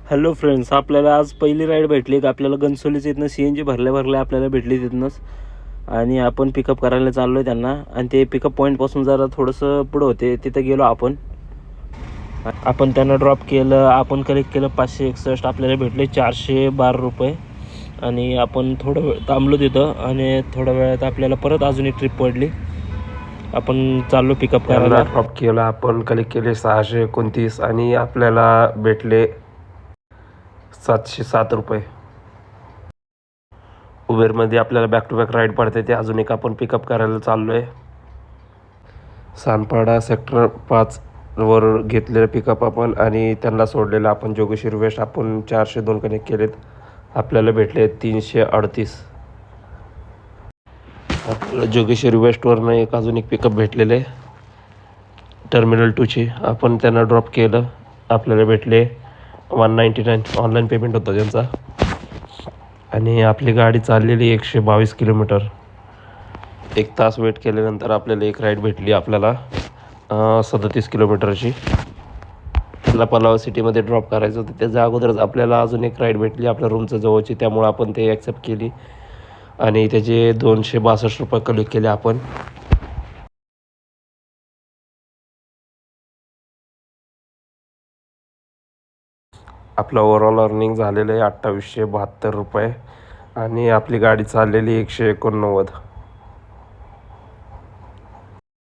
Hello friends, आपल्याला आज पहिली राईड भेटली का आपल्याला घनसोलीच्या इथनं CNG भरल्या आपल्याला भेटली तिथनंच. आणि आपण पिकअप करायला चाललो आहे त्यांना. आणि ते पिकअप पॉईंटपासून जरा थोडंसं पुढं होते, तिथं गेलो आपण त्यांना ड्रॉप केलं. आपण कलेक्ट केलं 561, आपल्याला भेटले 412 रुपये. आणि आपण थोडं वेळ थांबलो तिथं आणि थोड्या वेळात आपल्याला परत अजून एक ट्रिप पडली. आपण चाललो पिकअप करायला. ड्रॉप केलं, आपण कलेक्ट केले 629 आणि आपल्याला भेटले 707 रुपये. उबेरमध्ये आपल्याला बॅक टू बॅक राईड पडते, ते अजून एक आपण पिकअप करायला चाललो आहे. सानपाडा सेक्टर 5 वर घेतलेलं पिकअप आपण आणि त्यांना सोडलेलं आपण जोगेश्वरी वेस्ट. आपण 402 कनेक्ट केलेत, आपल्याला भेटले 338. आपल्याला जोगेश्वरी वेस्टवरनं अजून एक पिकअप भेटलेले टर्मिनल 2ची. आपण त्यांना ड्रॉप केलं, आपल्याला भेटले 199. ऑनलाईन पेमेंट होतं त्यांचा. आणि आपली गाडी चाललेली 122 किलोमीटर. 1 तास वेट केल्यानंतर आपल्याला एक राईड भेटली आपल्याला 37 किलोमीटरची. त्याला पलाव सिटीमध्ये ड्रॉप करायचं होतं, त्याच्या अगोदरच आपल्याला अजून एक राईड भेटली आपल्या रूमच्या जवळची. त्यामुळं आपण ते ॲक्सेप्ट केली आणि त्याचे 262 रुपये कलेक्ट केले आपण. आपलं ओव्हरऑल अर्निंग झालेलं आहे 2872 रुपये आणि आपली गाडी चाललेली 189.